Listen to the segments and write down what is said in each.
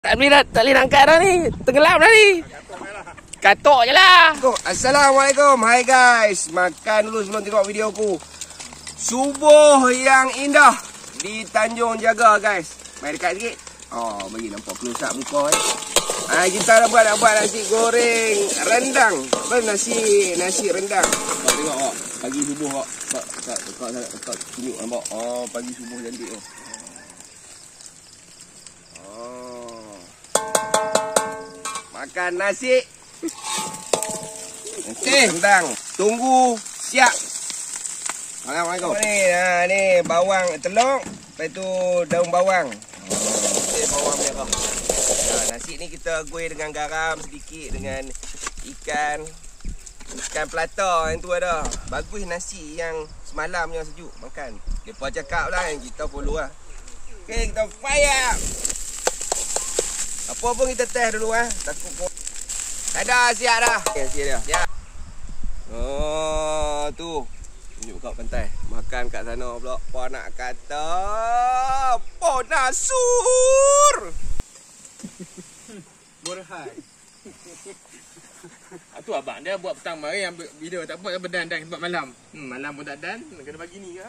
Tak boleh angkat dah ni. Tenggelam dah ni. Katok je lah. Assalamualaikum. Hai guys. Makan dulu sebelum tengok video aku. Subuh yang indah di Tanjung Jaga guys. Mari dekat sikit. Oh, bagi nampak close up muka kita nak buat nasi goreng rendang. Nasi rendang. Kau tengok kok. Pagi subuh kok. Kau tunjuk nampak. Oh, pagi subuh cantik tu. Makan nasi. Rendang. Tunggu siap. Assalamualaikum. Ni bawang telur, lepas tu daun bawang. Bawang merah. Nasi ni kita goreng dengan garam sedikit dengan ikan pelata yang tu ada. Bagus nasi yang semalam yang sejuk makan. Depa cakap lah yang kita follow lah. Okey, kita fire. Apa pun kita test dulu takut pun. Dah siap dah. Okey, siap dah. Siap. Oh, tu. Tunjuk kat pantai. Makan kat sana pula. Apa nak kata? Ponasur. Borhai. Tu abang dia buat petang mari ambil video tak buat berdan-dan sebab malam. Malam pun tak dan, kena bagi ni ke?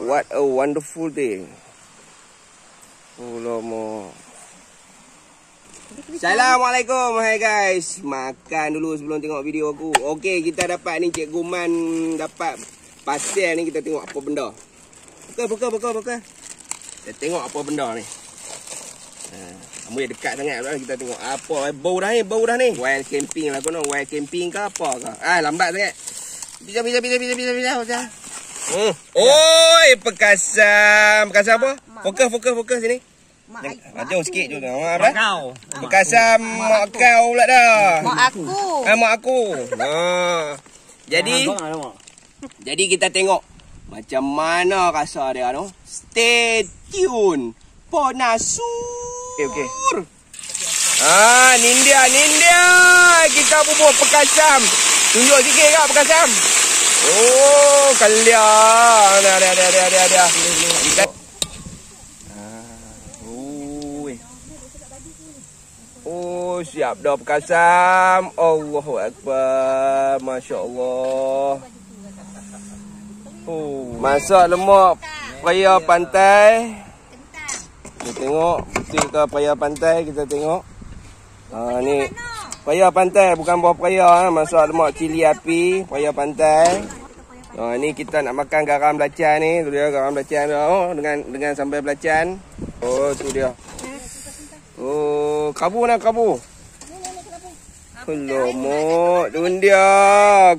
What a wonderful day. Oh lama. Assalamualaikum hai guys. Makan dulu sebelum tengok video aku. Okey, kita dapat ni Cikgu Man dapat pasal ni, kita tengok apa benda. Buka. Kita tengok apa benda ni. Ambil dekat sangat pula kita tengok apa bau dah ni. Wild camping lah kono, wild camping ke apa ke. Lambat sangat. Bisa. Oi, pekasam apa? Fokus sini. Jauh sikit je. Apa? Pekasam mak kau pula dah. Mak aku. Jadi kita tengok macam mana rasa dia tu. Stay tune. Ponasur. Okey. Nindia. Kita bubur pekasam. Tunjuk sikit kak pekasam. Oh, kalian. Ada. Kita Oh, siap dah pekasam. Allahu akbar. Masya-Allah. Oh, masak lemak peraya pantai. Kita tengok betul ke peraya pantai, kita tengok. Ni peraya pantai, bukan buah peraya. Masak lemak cili api peraya pantai. Ni kita nak makan garam belacan ni. Tu dia garam belacan dia. Dengan sambal belacan. Oh, tu dia. Oh, kabu. Alamak, tu dia.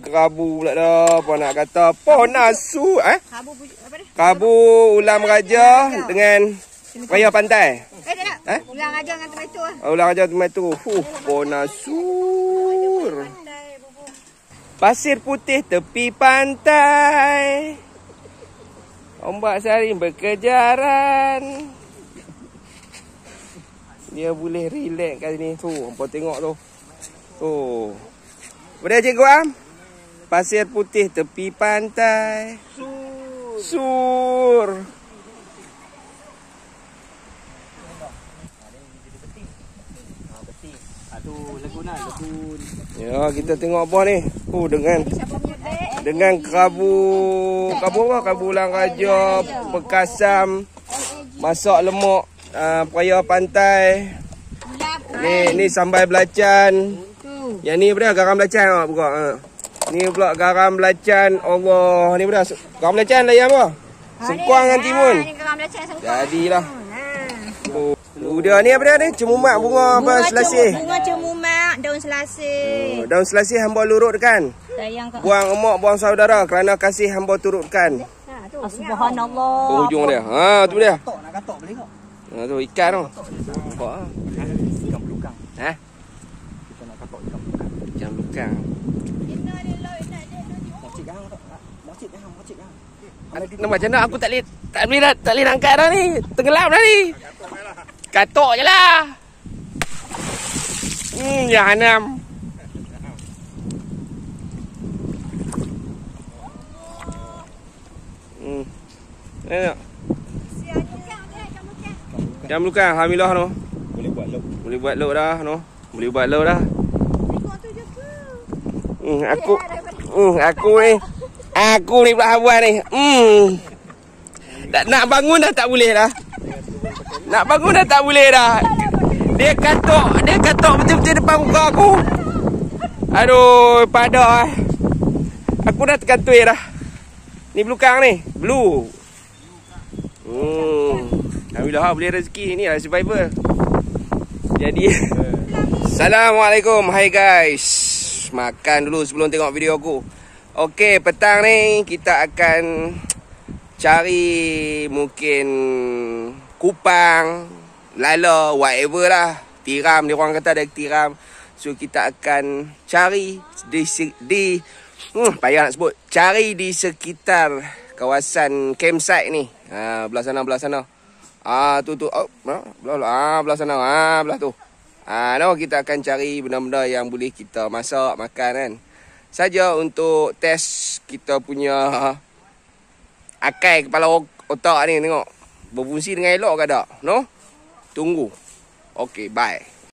Kerabu pula dah. Apa nak kata? Ponasur. Kabu ulam raja dengan peraya pantai. Ulang raja dengan tomato. Ulang raja tomato. Ponasur. Pasir putih tepi pantai. Ombak saring berkejaran. Dia boleh relax kat sini. Tu, hampa tengok tu. Boleh Cikgu Am? Pasir putih tepi pantai. Sur. Ya, kita tengok apa ni. Dengan kerabu ulang raja, pekasam, masak lemak peraya pantai. Ni sambal belacan. Yang ni pula garam belacan buka. Ni pula garam belacan. Allah, ni pula garam belacan layan apa? Sengkuang dengan timun. Jadilah. Udah ni apa dia ni? Cemumak bunga apa selasih. Bunga cemumak, daun selasih. Daun selasih hamba lurutkan. Buang emak, buang saudara kerana kasih hamba turutkan. Subhanallah. Hujung dia. Tu dia. Nak katok boleh tak? Tu ikan tu. Nampak ah. Ikan belukang. Kita nak katok ikan belukang. Ikan belukang. Nak macam mana aku tak boleh angkat dah ni. Tenggelam dah ni. Katok je lah. Jahanam. Jam belukang, alhamdulillah no. Boleh buat log. Boleh buat load dah no. Boleh buat load dah. Aku ni pula habuan ni. Nak bangun dah tak boleh dah. Nak bangun dah tak boleh dah. Dia katok betul-betul depan muka aku. Aduh, padah. Aku dah terkantui dah. Ni belukang ni, blue. Alhamdulillah boleh rezeki ni lah survivor. Jadi Assalamualaikum. Hai guys. Makan dulu sebelum tengok video aku. Okey, petang ni kita akan cari mungkin kupang, lala, whatever lah. Tiram, dia orang kata ada tiram. So kita akan cari di payah nak sebut. Cari di sekitar kawasan campsite ni. Belah sana. Tu. Belah sana. Belah tu. No, kita akan cari benda-benda yang boleh kita masak, makan kan. Saja untuk test kita punya akai kepala otak ni, tengok berfungsi dengan elok ke tak. No? Tunggu. Okay, bye.